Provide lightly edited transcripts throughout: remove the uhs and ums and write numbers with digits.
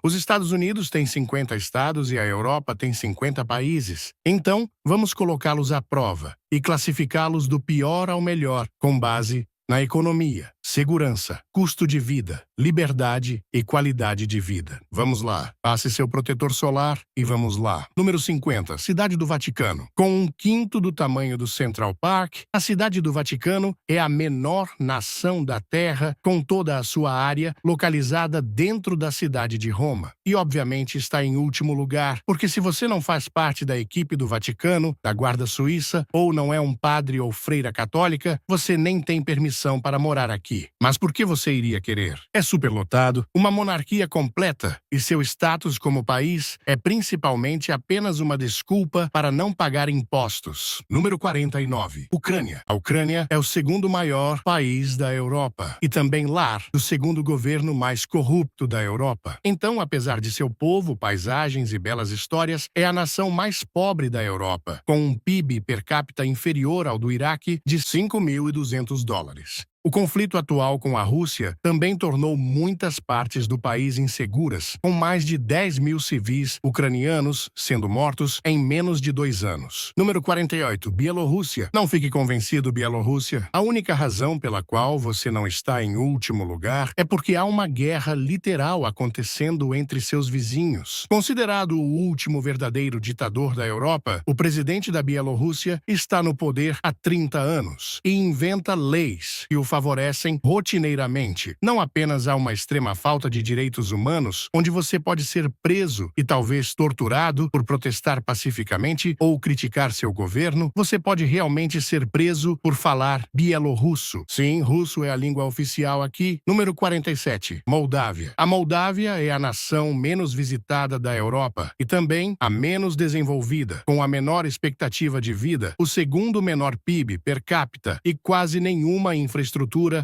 Os Estados Unidos têm 50 estados e a Europa tem 50 países. Então, vamos colocá-los à prova e classificá-los do pior ao melhor, com base na economia, segurança, custo de vida, liberdade e qualidade de vida. Vamos lá. Passe seu protetor solar e vamos lá. Número 50. Cidade do Vaticano. Com 1/5 do tamanho do Central Park, a Cidade do Vaticano é a menor nação da Terra, com toda a sua área localizada dentro da cidade de Roma. E, obviamente, está em último lugar, porque se você não faz parte da equipe do Vaticano, da Guarda Suíça, ou não é um padre ou freira católica, você nem tem permissão para morar aqui. Mas por que você iria querer? É superlotado, uma monarquia completa, e seu status como país é principalmente apenas uma desculpa para não pagar impostos. Número 49. Ucrânia. A Ucrânia é o segundo maior país da Europa e também lar do segundo governo mais corrupto da Europa. Então, apesar de seu povo, paisagens e belas histórias, é a nação mais pobre da Europa, com um PIB per capita inferior ao do Iraque de $5.200. O conflito atual com a Rússia também tornou muitas partes do país inseguras, com mais de 10 mil civis ucranianos sendo mortos em menos de 2 anos. Número 48. Bielorrússia. Não fique convencido, Bielorrússia. A única razão pela qual você não está em último lugar é porque há uma guerra literal acontecendo entre seus vizinhos. Considerado o último verdadeiro ditador da Europa, o presidente da Bielorrússia está no poder há 30 anos e inventa leis que o favorecem rotineiramente. Não apenas há uma extrema falta de direitos humanos, onde você pode ser preso e talvez torturado por protestar pacificamente ou criticar seu governo, você pode realmente ser preso por falar bielorrusso. Sim, russo é a língua oficial aqui. Número 47. Moldávia. A Moldávia é a nação menos visitada da Europa e também a menos desenvolvida, com a menor expectativa de vida, o segundo menor PIB per capita e quase nenhuma infraestrutura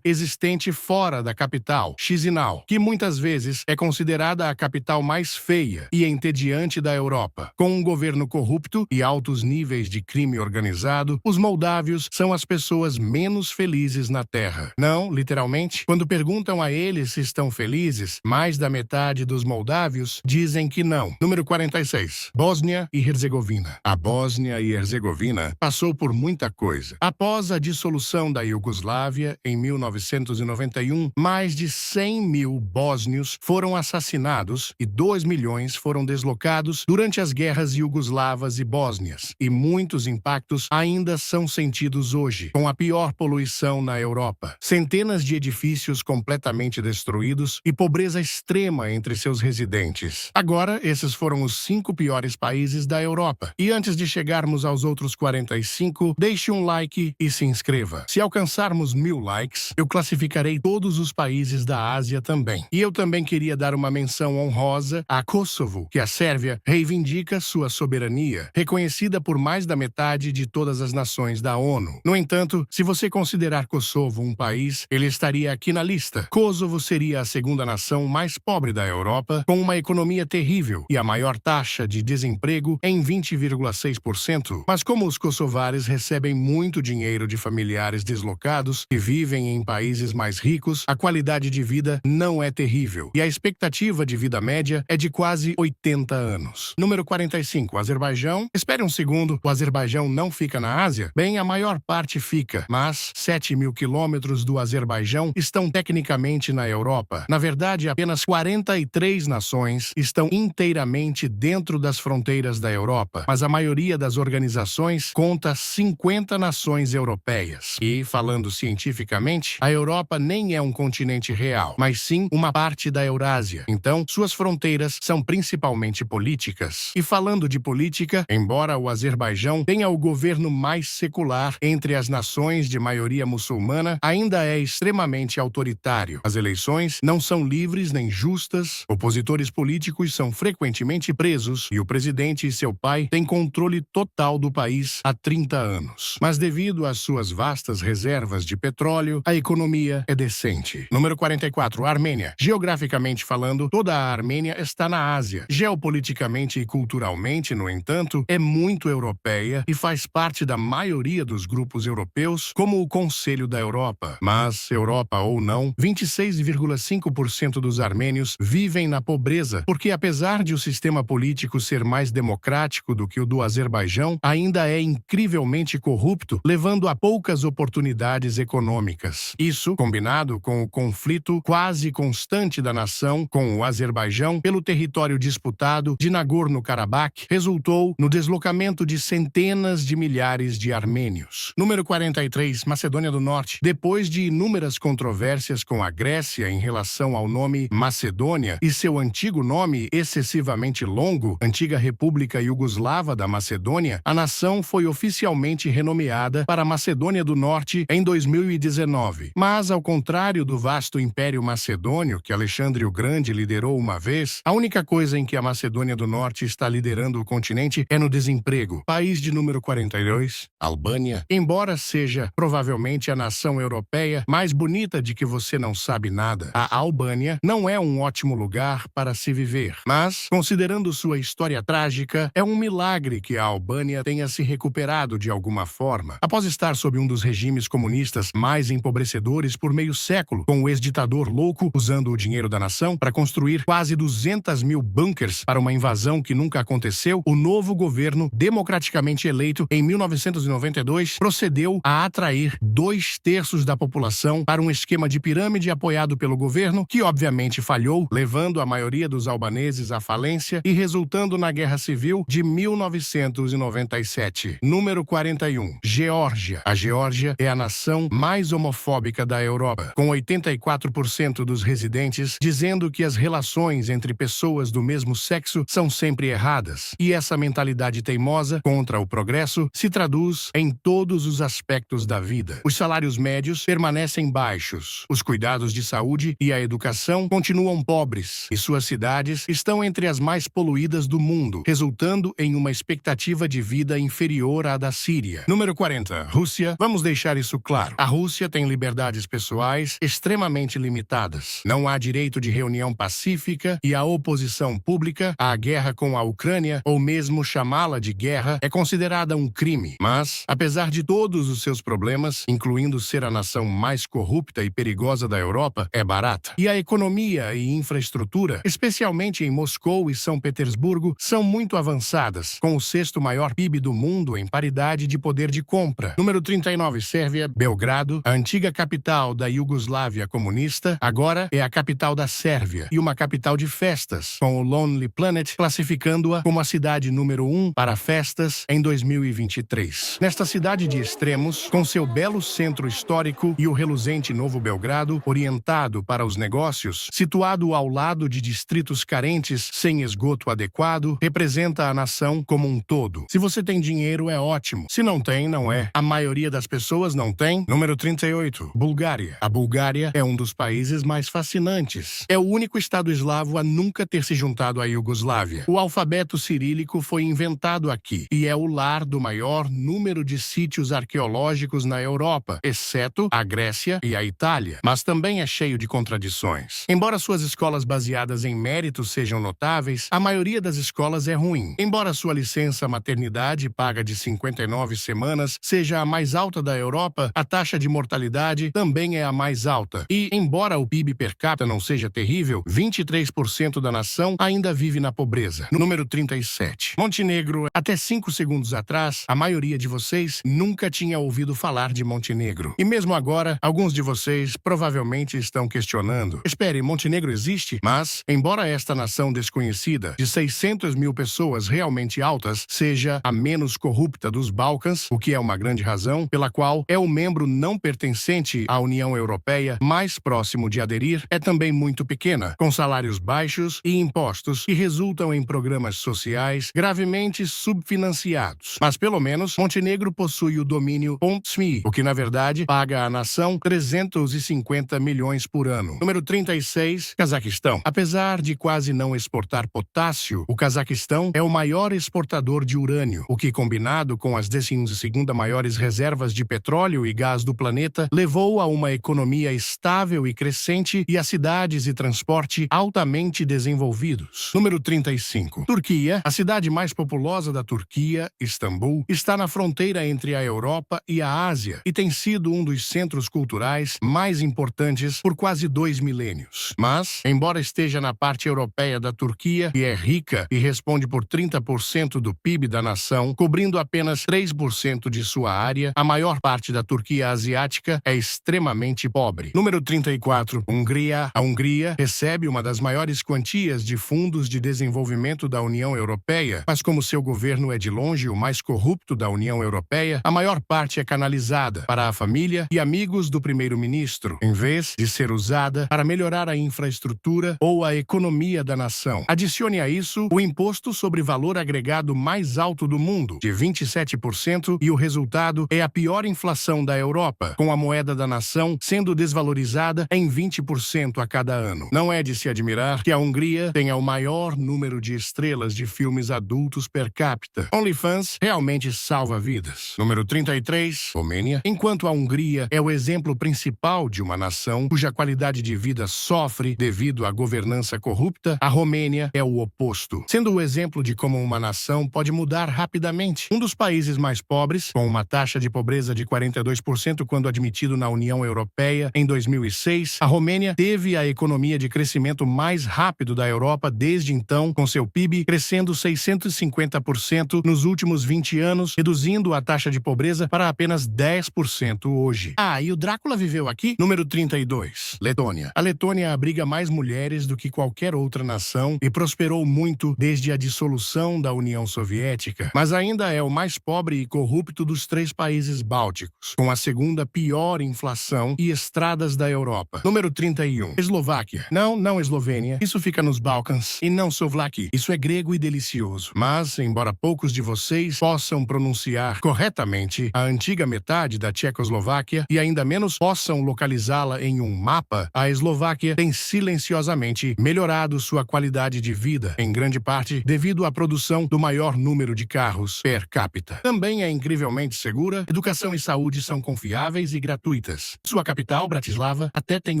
existente fora da capital, Chisinau, que muitas vezes é considerada a capital mais feia e entediante da Europa. Com um governo corrupto e altos níveis de crime organizado, os moldávios são as pessoas menos felizes na Terra. Não, literalmente. Quando perguntam a eles se estão felizes, mais da metade dos moldávios dizem que não. Número 46. Bósnia e Herzegovina. A Bósnia e Herzegovina passou por muita coisa. Após a dissolução da Iugoslávia, em 1991, mais de 100 mil bósnios foram assassinados e 2 milhões foram deslocados durante as guerras iugoslavas e bósnias, e muitos impactos ainda são sentidos hoje, com a pior poluição na Europa, centenas de edifícios completamente destruídos e pobreza extrema entre seus residentes. Agora, esses foram os 5 piores países da Europa. E antes de chegarmos aos outros 45, deixe um like e se inscreva. Se alcançarmos 1000 likes, eu classificarei todos os países da Ásia também. E eu também queria dar uma menção honrosa a Kosovo, que a Sérvia reivindica sua soberania, reconhecida por mais da metade de todas as nações da ONU. No entanto, se você considerar Kosovo um país, ele estaria aqui na lista. Kosovo seria a segunda nação mais pobre da Europa, com uma economia terrível e a maior taxa de desemprego em 20,6%. Mas como os kosovares recebem muito dinheiro de familiares deslocados que vivem em países mais ricos, a qualidade de vida não é terrível e a expectativa de vida média é de quase 80 anos. Número 45. Azerbaijão. Espere um segundo, o Azerbaijão não fica na Ásia? Bem, a maior parte fica, mas 7 mil quilômetros do Azerbaijão estão tecnicamente na Europa. Na verdade, apenas 43 nações estão inteiramente dentro das fronteiras da Europa, mas a maioria das organizações conta 50 nações europeias. E, falando cientificamente, a Europa nem é um continente real, mas sim uma parte da Eurásia. Então, suas fronteiras são principalmente políticas. E falando de política, embora o Azerbaijão tenha o governo mais secular entre as nações de maioria muçulmana, ainda é extremamente autoritário. As eleições não são livres nem justas, opositores políticos são frequentemente presos e o presidente e seu pai têm controle total do país há 30 anos. Mas devido às suas vastas reservas de petróleo, petróleo, a economia é decente. Número 44, Armênia. Geograficamente falando, toda a Armênia está na Ásia. Geopoliticamente e culturalmente, no entanto, é muito europeia e faz parte da maioria dos grupos europeus, como o Conselho da Europa. Mas, Europa ou não, 26,5% dos armênios vivem na pobreza, porque apesar de o sistema político ser mais democrático do que o do Azerbaijão, ainda é incrivelmente corrupto, levando a poucas oportunidades econômicas. Isso, combinado com o conflito quase constante da nação com o Azerbaijão pelo território disputado de Nagorno-Karabakh, resultou no deslocamento de centenas de milhares de armênios. Número 43, Macedônia do Norte. Depois de inúmeras controvérsias com a Grécia em relação ao nome Macedônia e seu antigo nome excessivamente longo, Antiga República Iugoslava da Macedônia, a nação foi oficialmente renomeada para Macedônia do Norte em 2019. Mas, ao contrário do vasto Império Macedônio que Alexandre o Grande liderou uma vez, a única coisa em que a Macedônia do Norte está liderando o continente é no desemprego. País de número 42, Albânia. Embora seja provavelmente a nação europeia mais bonita de que você não sabe nada, a Albânia não é um ótimo lugar para se viver. Mas, considerando sua história trágica, é um milagre que a Albânia tenha se recuperado de alguma forma. Após estar sob um dos regimes comunistas mais empobrecedores por meio século, com o ex-ditador louco usando o dinheiro da nação para construir quase 200 mil bunkers para uma invasão que nunca aconteceu, o novo governo, democraticamente eleito em 1992, procedeu a atrair 2/3 da população para um esquema de pirâmide apoiado pelo governo, que obviamente falhou, levando a maioria dos albaneses à falência e resultando na Guerra Civil de 1997. Número 41. Geórgia. A Geórgia é a nação mais homofóbica da Europa, com 84% dos residentes dizendo que as relações entre pessoas do mesmo sexo são sempre erradas. E essa mentalidade teimosa contra o progresso se traduz em todos os aspectos da vida. Os salários médios permanecem baixos, os cuidados de saúde e a educação continuam pobres, e suas cidades estão entre as mais poluídas do mundo, resultando em uma expectativa de vida inferior à da Síria. Número 40. Rússia. Vamos deixar isso claro. A Rússia tem liberdades pessoais extremamente limitadas. Não há direito de reunião pacífica e a oposição pública à guerra com a Ucrânia, ou mesmo chamá-la de guerra, é considerada um crime. Mas, apesar de todos os seus problemas, incluindo ser a nação mais corrupta e perigosa da Europa, é barata. E a economia e infraestrutura, especialmente em Moscou e São Petersburgo, são muito avançadas, com o 6º maior PIB do mundo em paridade de poder de compra. Número 39, Sérvia. Belgrado, a antiga capital da Iugoslávia comunista, agora é a capital da Sérvia e uma capital de festas, com o Lonely Planet classificando-a como a cidade número 1 para festas em 2023. Nesta cidade de extremos, com seu belo centro histórico e o reluzente Novo Belgrado, orientado para os negócios, situado ao lado de distritos carentes sem esgoto adequado, representa a nação como um todo. Se você tem dinheiro, é ótimo. Se não tem, não é. A maioria das pessoas não tem. Número 38. Bulgária. A Bulgária é um dos países mais fascinantes. É o único estado eslavo a nunca ter se juntado à Iugoslávia. O alfabeto cirílico foi inventado aqui e é o lar do maior número de sítios arqueológicos na Europa, exceto a Grécia e a Itália. Mas também é cheio de contradições. Embora suas escolas baseadas em méritos sejam notáveis, a maioria das escolas é ruim. Embora sua licença maternidade, paga de 59 semanas, seja a mais alta da Europa, a taxa de mortalidade também é a mais alta. E, embora o PIB per capita não seja terrível, 23% da nação ainda vive na pobreza. Número 37. Montenegro. Até 5 segundos atrás, a maioria de vocês nunca tinha ouvido falar de Montenegro. E mesmo agora, alguns de vocês provavelmente estão questionando. Espere, Montenegro existe? Mas, embora esta nação desconhecida, de 600 mil pessoas realmente altas, seja a menos corrupta dos Balcãs, o que é uma grande razão pela qual é o membro não pertencente à União Europeia mais próximo de aderir, é também muito pequena, com salários baixos e impostos que resultam em programas sociais gravemente subfinanciados. Mas pelo menos Montenegro possui o domínio .me, o que na verdade paga à nação 350 milhões por ano. Número 36, Cazaquistão. Apesar de quase não exportar potássio, o Cazaquistão é o maior exportador de urânio, o que combinado com as 12ª maiores reservas de petróleo e gás do planeta planeta levou a uma economia estável e crescente e a cidades e transporte altamente desenvolvidos. Número 35. Turquia. A cidade mais populosa da Turquia, Istambul, está na fronteira entre a Europa e a Ásia e tem sido um dos centros culturais mais importantes por quase 2 milênios. Mas, embora esteja na parte europeia da Turquia, que é rica e responde por 30% do PIB da nação, cobrindo apenas 3% de sua área, a maior parte da Turquia asiática é extremamente pobre. Número 34. Hungria. A Hungria recebe uma das maiores quantias de fundos de desenvolvimento da União Europeia, mas como seu governo é de longe o mais corrupto da União Europeia, a maior parte é canalizada para a família e amigos do primeiro-ministro, em vez de ser usada para melhorar a infraestrutura ou a economia da nação. Adicione a isso o imposto sobre valor agregado mais alto do mundo, de 27%, e o resultado é a pior inflação da Europa, com a moeda da nação sendo desvalorizada em 20% a cada ano. Não é de se admirar que a Hungria tenha o maior número de estrelas de filmes adultos per capita. OnlyFans realmente salva vidas. Número 33. Romênia. Enquanto a Hungria é o exemplo principal de uma nação cuja qualidade de vida sofre devido à governança corrupta, a Romênia é o oposto, sendo o exemplo de como uma nação pode mudar rapidamente. Um dos países mais pobres, com uma taxa de pobreza de 42% quando admitido na União Europeia em 2006, a Romênia teve a economia de crescimento mais rápido da Europa desde então, com seu PIB crescendo 650% nos últimos 20 anos, reduzindo a taxa de pobreza para apenas 10% hoje. Ah, e o Drácula viveu aqui? Número 32. Letônia. A Letônia abriga mais mulheres do que qualquer outra nação e prosperou muito desde a dissolução da União Soviética, mas ainda é o mais pobre e corrupto dos 3 países bálticos, com a segunda pior inflação e estradas da Europa. Número 31. Eslováquia. Não Eslovênia. Isso fica nos Balcãs. E não Souvlaki. Isso é grego e delicioso. Mas, embora poucos de vocês possam pronunciar corretamente a antiga metade da Tchecoslováquia e ainda menos possam localizá-la em um mapa, a Eslováquia tem silenciosamente melhorado sua qualidade de vida, em grande parte devido à produção do maior número de carros per capita. Também é incrivelmente segura, educação e saúde são confiáveis e gratuitas. Sua capital, Bratislava, até tem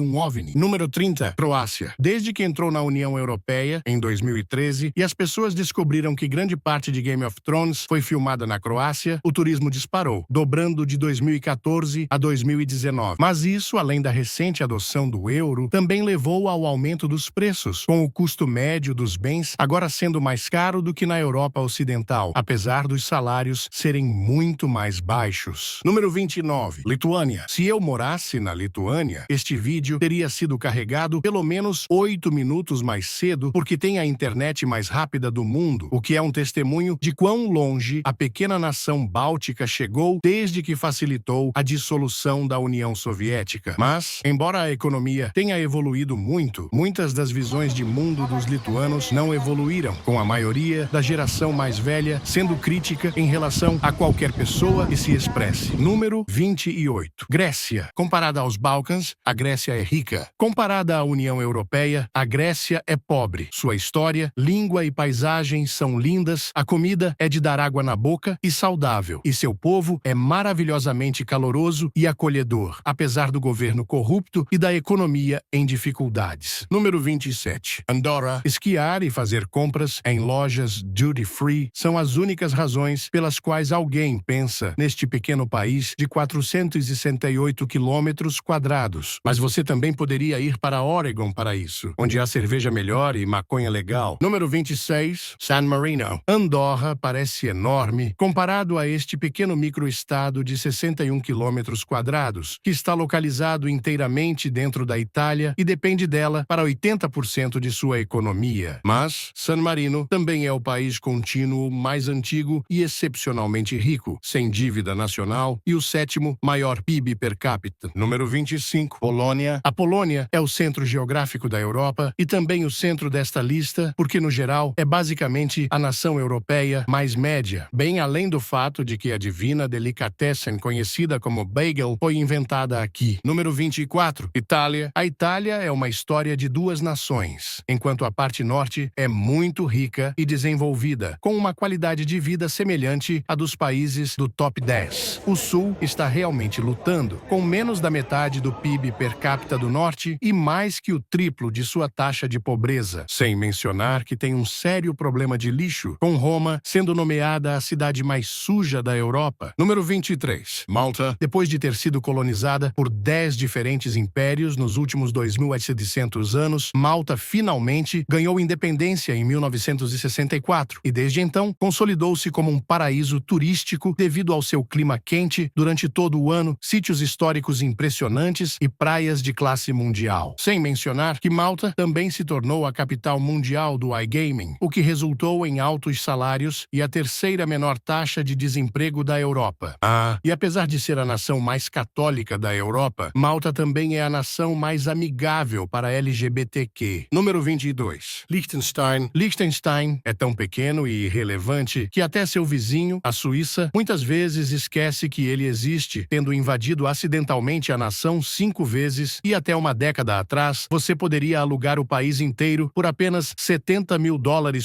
um OVNI. Número 30. Croácia. Desde que entrou na União Europeia, em 2013, e as pessoas descobriram que grande parte de Game of Thrones foi filmada na Croácia, o turismo disparou, dobrando de 2014 a 2019. Mas isso, além da recente adoção do euro, também levou ao aumento dos preços, com o custo médio dos bens agora sendo mais caro do que na Europa Ocidental, apesar dos salários serem muito mais baixos. Número 29. Lituânia. Se eu morasse na Lituânia, este vídeo teria sido carregado pelo menos 8 minutos mais cedo, porque tem a internet mais rápida do mundo, o que é um testemunho de quão longe a pequena nação báltica chegou desde que facilitou a dissolução da União Soviética. Mas, embora a economia tenha evoluído muito, muitas das visões de mundo dos lituanos não evoluíram, com a maioria da geração mais velha sendo crítica em relação a qualquer pessoa que se expresse. Número 28. Grécia. Comparada aos Balcãs, a Grécia é rica. Comparada à União Europeia, a Grécia é pobre. Sua história, língua e paisagem são lindas, a comida é de dar água na boca e saudável, e seu povo é maravilhosamente caloroso e acolhedor, apesar do governo corrupto e da economia em dificuldades. Número 27. Andorra. Esquiar e fazer compras em lojas duty-free são as únicas razões pelas quais alguém pensa neste pequeno país de 468 quilômetros quadrados. Mas você também poderia ir para Oregon para isso, onde há cerveja melhor e maconha legal. Número 26. San Marino. Andorra parece enorme comparado a este pequeno microestado de 61 quilômetros quadrados, que está localizado inteiramente dentro da Itália e depende dela para 80% de sua economia. Mas San Marino também é o país contínuo mais antigo e excepcionalmente rico, sem dívida nacional e o 7º maior PIB per capita. Número 25. Polônia. A Polônia é o centro geográfico da Europa e também o centro desta lista, porque no geral é basicamente a nação europeia mais média, bem além do fato de que a divina delicatessen conhecida como bagel foi inventada aqui. Número 24. Itália. A Itália é uma história de 2 nações, enquanto a parte norte é muito rica e desenvolvida, com uma qualidade de vida semelhante à dos países do top 10. O sul está realmente lutando lutando, com menos da metade do PIB per capita do norte e mais que o triplo de sua taxa de pobreza. Sem mencionar que tem um sério problema de lixo, com Roma sendo nomeada a cidade mais suja da Europa. Número 23. Malta. Depois de ter sido colonizada por 10 diferentes impérios nos últimos 2.700 anos, Malta finalmente ganhou independência em 1964 e desde então consolidou-se como um paraíso turístico devido ao seu clima quente durante todo o ano, sítios históricos impressionantes e praias de classe mundial. Sem mencionar que Malta também se tornou a capital mundial do iGaming, o que resultou em altos salários e a terceira menor taxa de desemprego da Europa. E apesar de ser a nação mais católica da Europa, Malta também é a nação mais amigável para LGBTQ. Número 22. Liechtenstein. Liechtenstein é tão pequeno e irrelevante que até seu vizinho, a Suíça, muitas vezes esquece que ele existe, tendo invadido acidentalmente a nação 5 vezes e até uma década atrás, você poderia alugar o país inteiro por apenas $70 mil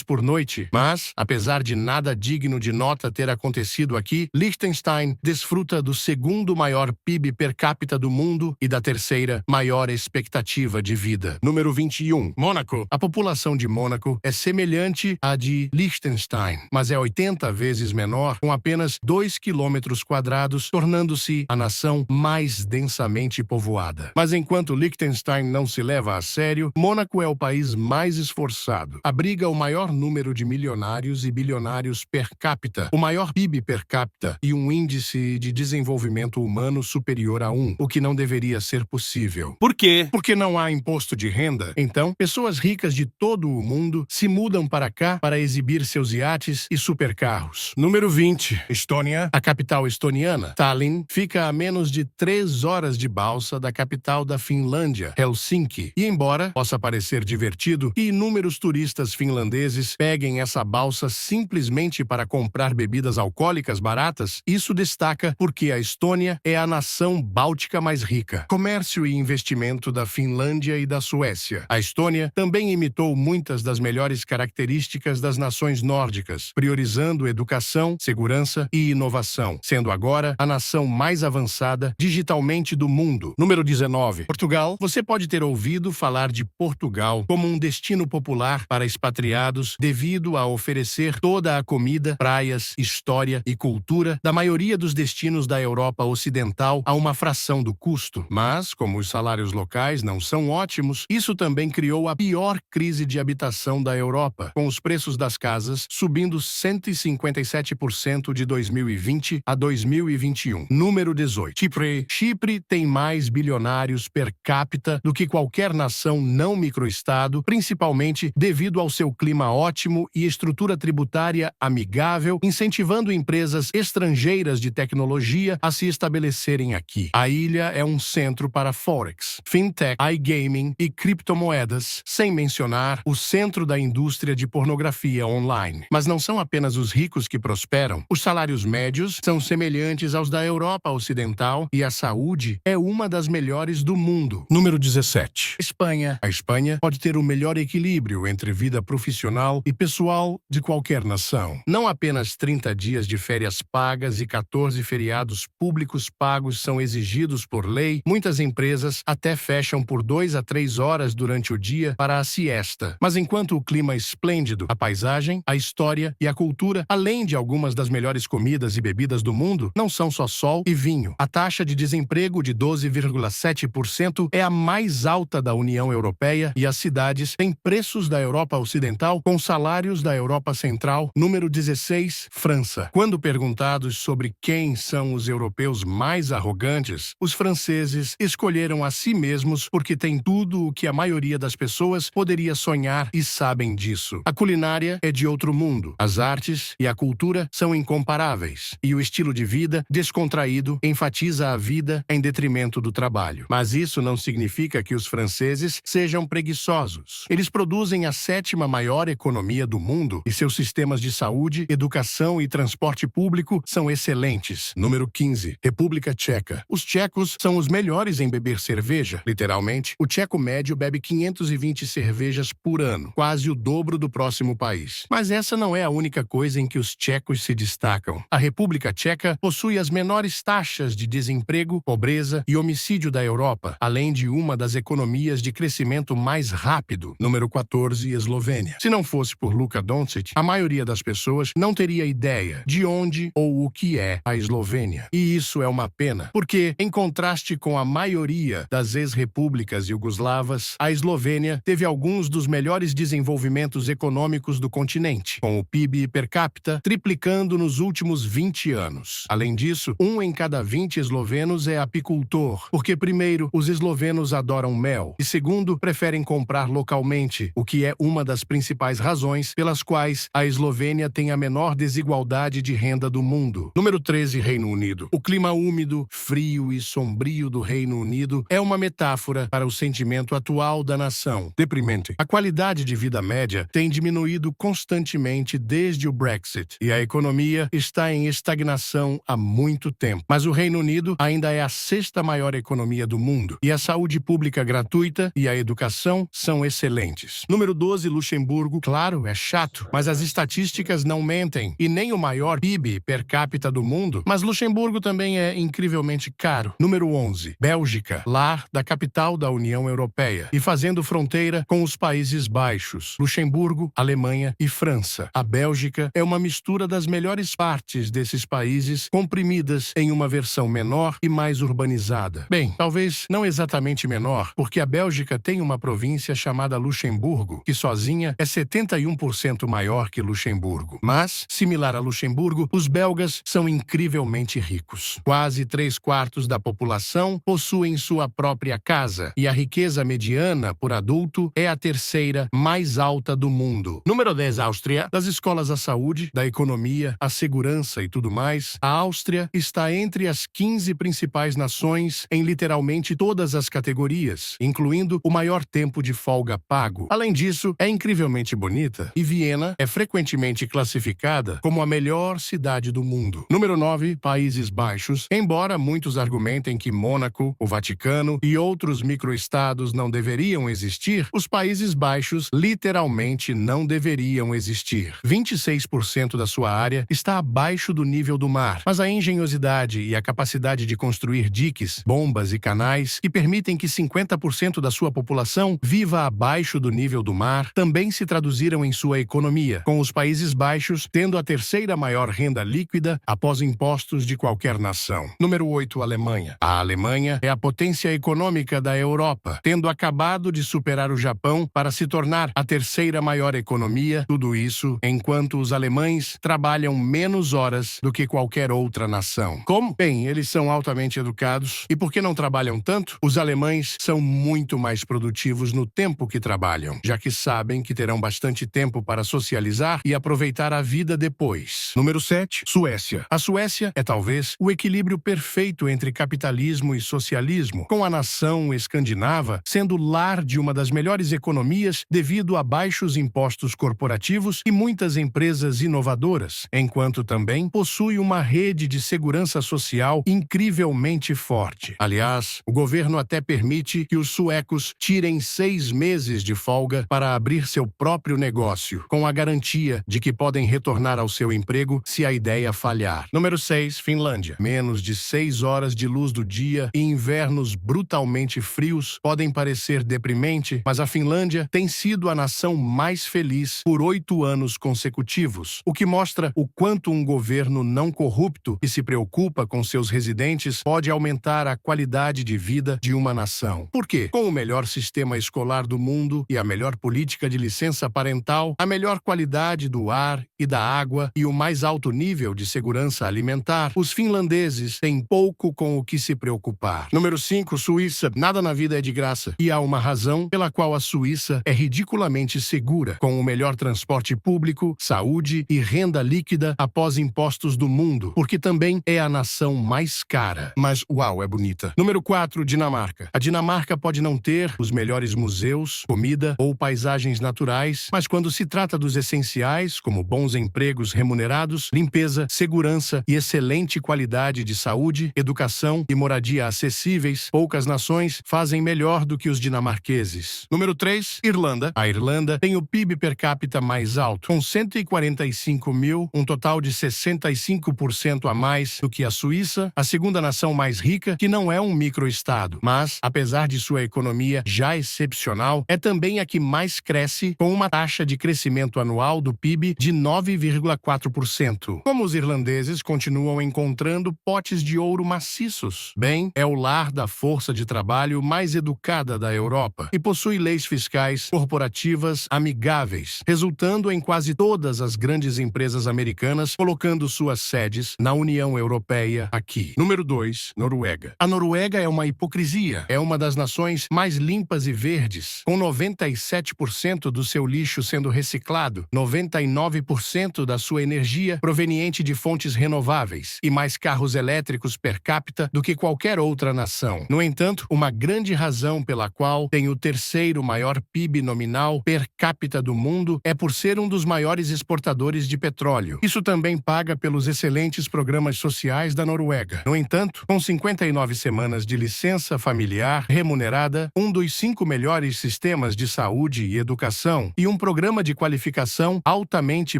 por noite. Mas, apesar de nada digno de nota ter acontecido aqui, Liechtenstein desfruta do segundo maior PIB per capita do mundo e da terceira maior expectativa de vida. Número 21. Mônaco. A população de Mônaco é semelhante à de Liechtenstein, mas é 80 vezes menor, com apenas 2 quilômetros quadrados, tornando-se a nação mais densamente povoada. Mas enquanto Liechtenstein não se leva a sério, Mônaco é o país mais esforçado. Abriga o maior número de milionários e bilionários per capita, o maior PIB per capita e um índice de desenvolvimento humano superior a 1, o que não deveria ser possível. Por quê? Porque não há imposto de renda. Então, pessoas ricas de todo o mundo se mudam para cá para exibir seus iates e supercarros. Número 20. Estônia. A capital estoniana, Tallinn, fica a menos de 3 horas de balsa da capital da Finlândia, Helsinki. E embora possa parecer divertido que inúmeros turistas finlandeses peguem essa balsa simplesmente para comprar bebidas alcoólicas baratas, isso destaca porque a Estônia é a nação báltica mais rica. Comércio e investimento da Finlândia e da Suécia. A Estônia também imitou muitas das melhores características das nações nórdicas, priorizando educação, segurança e inovação, sendo agora a nação mais avançada digitalmente do mundo. Número 19. Portugal. Você pode ter ouvido falar de Portugal como um destino popular para expatriados devido a oferecer toda a comida, praias, história e cultura da maioria dos destinos da Europa Ocidental a uma fração do custo. Mas, como os salários locais não são ótimos, isso também criou a pior crise de habitação da Europa, com os preços das casas subindo 157% de 2020 a 2021. Número 18. Chipre. Chipre tem mais bilionários per capita do que qualquer nação não microestado, principalmente devido ao seu clima ótimo e estrutura tributária amigável, incentivando empresas estrangeiras de tecnologia a se estabelecerem aqui. A ilha é um centro para Forex, Fintech, iGaming e criptomoedas, sem mencionar o centro da indústria de pornografia online. Mas não são apenas os ricos que prosperam. Os salários médios são semelhantes aos da Europa Ocidental e a saúde é uma das melhores do mundo. Número 17. Espanha. A Espanha pode ter o melhor equilíbrio entre vida profissional e pessoal de qualquer nação. Não apenas 30 dias de férias pagas e 14 feriados públicos pagos são exigidos por lei, muitas empresas até fecham por 2 a 3 horas durante o dia para a siesta. Mas enquanto o clima é esplêndido, a paisagem, a história e a cultura, além de algumas das melhores comidas e bebidas do mundo, não são só sol e vinho. A taxa de desemprego de 12,7% é a mais alta da União Europeia e as cidades têm preços da Europa Ocidental com salários da Europa Central. Número 16, França. Quando perguntados sobre quem são os europeus mais arrogantes, os franceses escolheram a si mesmos porque têm tudo o que a maioria das pessoas poderia sonhar e sabem disso. A culinária é de outro mundo. As artes e a cultura são incomparáveis. E o estilo de vida descontraído enfatiza a vida em detrimento do trabalho. Mas isso não significa que os franceses sejam preguiçosos. Eles produzem a 7ª maior economia do mundo e seus sistemas de saúde, educação e transporte público são excelentes. Número 15. República Tcheca. Os tchecos são os melhores em beber cerveja. Literalmente, o tcheco médio bebe 520 cervejas por ano, quase o dobro do próximo país. Mas essa não é a única coisa em que os tchecos se destacam. A República Tcheca possui as menores taxas de desemprego, pobreza e homicídio da Europa, além de uma das economias de crescimento mais rápido. Número 14, Eslovênia. Se não fosse por Luka Doncic, a maioria das pessoas não teria ideia de onde ou o que é a Eslovênia. E isso é uma pena, porque, em contraste com a maioria das ex-repúblicas iugoslavas, a Eslovênia teve alguns dos melhores desenvolvimentos econômicos do continente, com o PIB per capita triplicando nos últimos 20 anos. Além disso, 1 em cada 20 eslovenos é apicultor, porque primeiro, os eslovenos adoram mel e segundo, preferem comprar localmente, o que é uma das principais razões pelas quais a Eslovênia tem a menor desigualdade de renda do mundo. Número 13, Reino Unido. O clima úmido, frio e sombrio do Reino Unido é uma metáfora para o sentimento atual da nação. Deprimente. A qualidade de vida média tem diminuído constantemente desde o Brexit e a economia está em estagnação há muito tempo. Mas o Reino Unido ainda é a 6ª maior economia do mundo e a saúde pública gratuita e a educação são excelentes. Número 12, Luxemburgo. Claro, é chato, mas as estatísticas não mentem e nem o maior PIB per capita do mundo, mas Luxemburgo também é incrivelmente caro. Número 11, Bélgica, lar da capital da União Europeia e fazendo fronteira com os Países Baixos, Luxemburgo, Alemanha e França. A Bélgica é uma mistura das melhores partes desses países comprimidas em uma versão menor e mais urbanizada. Bem, talvez não exatamente menor, porque a Bélgica tem uma província chamada Luxemburgo, que sozinha é 71% maior que Luxemburgo. Mas, similar a Luxemburgo, os belgas são incrivelmente ricos. Quase 3/4 da população possuem sua própria casa, e a riqueza mediana por adulto é a 3ª mais alta do mundo. Número 10, Áustria. Das escolas à saúde, da economia, à segurança e tudo mais, a Áustria está entre as 15 principais nações em literalmente todas as categorias, incluindo o maior tempo de folga pago. Além disso, é incrivelmente bonita e Viena é frequentemente classificada como a melhor cidade do mundo. Número 9, Países Baixos. Embora muitos argumentem que Mônaco, o Vaticano e outros microestados não deveriam existir, os Países Baixos literalmente não deveriam existir. 26% da sua área está abaixo do nível do mar, mas a engenhosidade e a capacidade de construir diques, bombas e canais que permitem que 50% da sua população viva abaixo do nível do mar também se traduziram em sua economia, com os Países Baixos tendo a 3ª maior renda líquida após impostos de qualquer nação. Número 8, Alemanha. A Alemanha é a potência econômica da Europa, tendo acabado de superar o Japão para se tornar a 3ª maior economia, tudo isso enquanto os alemães trabalham menos horas do que qualquer outra nação. Como? Bem, eles são altamente educados e porque não trabalham tanto, os alemães são muito mais produtivos no tempo que trabalham, já que sabem que terão bastante tempo para socializar e aproveitar a vida depois. Número 7, Suécia. A Suécia é talvez o equilíbrio perfeito entre capitalismo e socialismo, com a nação escandinava sendo lar de uma das melhores economias devido a baixos impostos corporativos e muitas empresas inovadoras, enquanto também possui uma rede de segurança social incrivelmente forte. Aliás, o governo até permite que os suecos tirem 6 meses de folga para abrir seu próprio negócio, com a garantia de que podem retornar ao seu emprego se a ideia falhar. Número 6, Finlândia. Menos de 6 horas de luz do dia e invernos brutalmente frios podem parecer deprimente, mas a Finlândia tem sido a nação mais feliz por 8 anos consecutivos, o que mostra o quanto um governo não corrupto que se preocupa com seus residentes pode aumentar a qualidade de vida de uma nação. Por quê? Com o melhor sistema escolar do mundo e a melhor política de licença parental, a melhor qualidade do ar e da água e o mais alto nível de segurança alimentar, os finlandeses têm pouco com o que se preocupar. Número 5, Suíça. Nada na vida é de graça. E há uma razão pela qual a Suíça é ridiculamente segura, com o melhor transporte público, saúde e renda líquida após impostos do mundo, porque também é a nação mais cara. Mas, uau, é bonita. Número 4, Dinamarca. A Dinamarca pode não ter os melhores museus, comida ou paisagens naturais, mas quando se trata dos essenciais, como bons empregos remunerados, limpeza, segurança e excelente qualidade de saúde, educação e moradia acessíveis, poucas nações fazem melhor do que os dinamarqueses. Número 3, Irlanda. A Irlanda tem o PIB per capita mais alto, com 145 mil, um total de 65% a mais do que a Suíça, China, a segunda nação mais rica, que não é um microestado, mas, apesar de sua economia já excepcional, é também a que mais cresce, com uma taxa de crescimento anual do PIB de 9,4%. Como os irlandeses continuam encontrando potes de ouro maciços? Bem, é o lar da força de trabalho mais educada da Europa e possui leis fiscais corporativas amigáveis, resultando em quase todas as grandes empresas americanas colocando suas sedes na União Europeia aqui. Número 2. Noruega. A Noruega é uma hipocrisia. É uma das nações mais limpas e verdes, com 97% do seu lixo sendo reciclado, 99% da sua energia proveniente de fontes renováveis e mais carros elétricos per capita do que qualquer outra nação. No entanto, uma grande razão pela qual tem o terceiro maior PIB nominal per capita do mundo é por ser um dos maiores exportadores de petróleo. Isso também paga pelos excelentes programas sociais da Noruega. No entanto, com 59 semanas de licença familiar remunerada, um dos 5 melhores sistemas de saúde e educação e um programa de qualificação altamente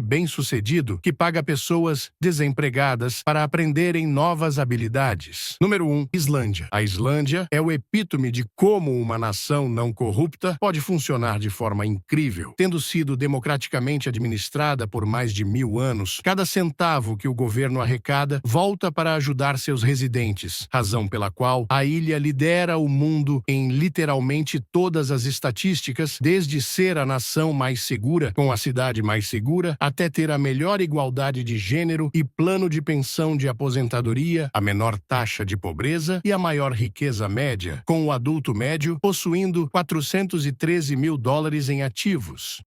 bem-sucedido que paga pessoas desempregadas para aprenderem novas habilidades. Número 1. Islândia. A Islândia é o epítome de como uma nação não corrupta pode funcionar de forma incrível. Tendo sido democraticamente administrada por mais de 1000 anos, cada centavo que o governo arrecada volta para ajudar seus residentes, razão pela qual a ilha lidera o mundo em literalmente todas as estatísticas, desde ser a nação mais segura, com a cidade mais segura, até ter a melhor igualdade de gênero e plano de pensão de aposentadoria, a menor taxa de pobreza e a maior riqueza média, com o adulto médio possuindo $413 mil em ativos.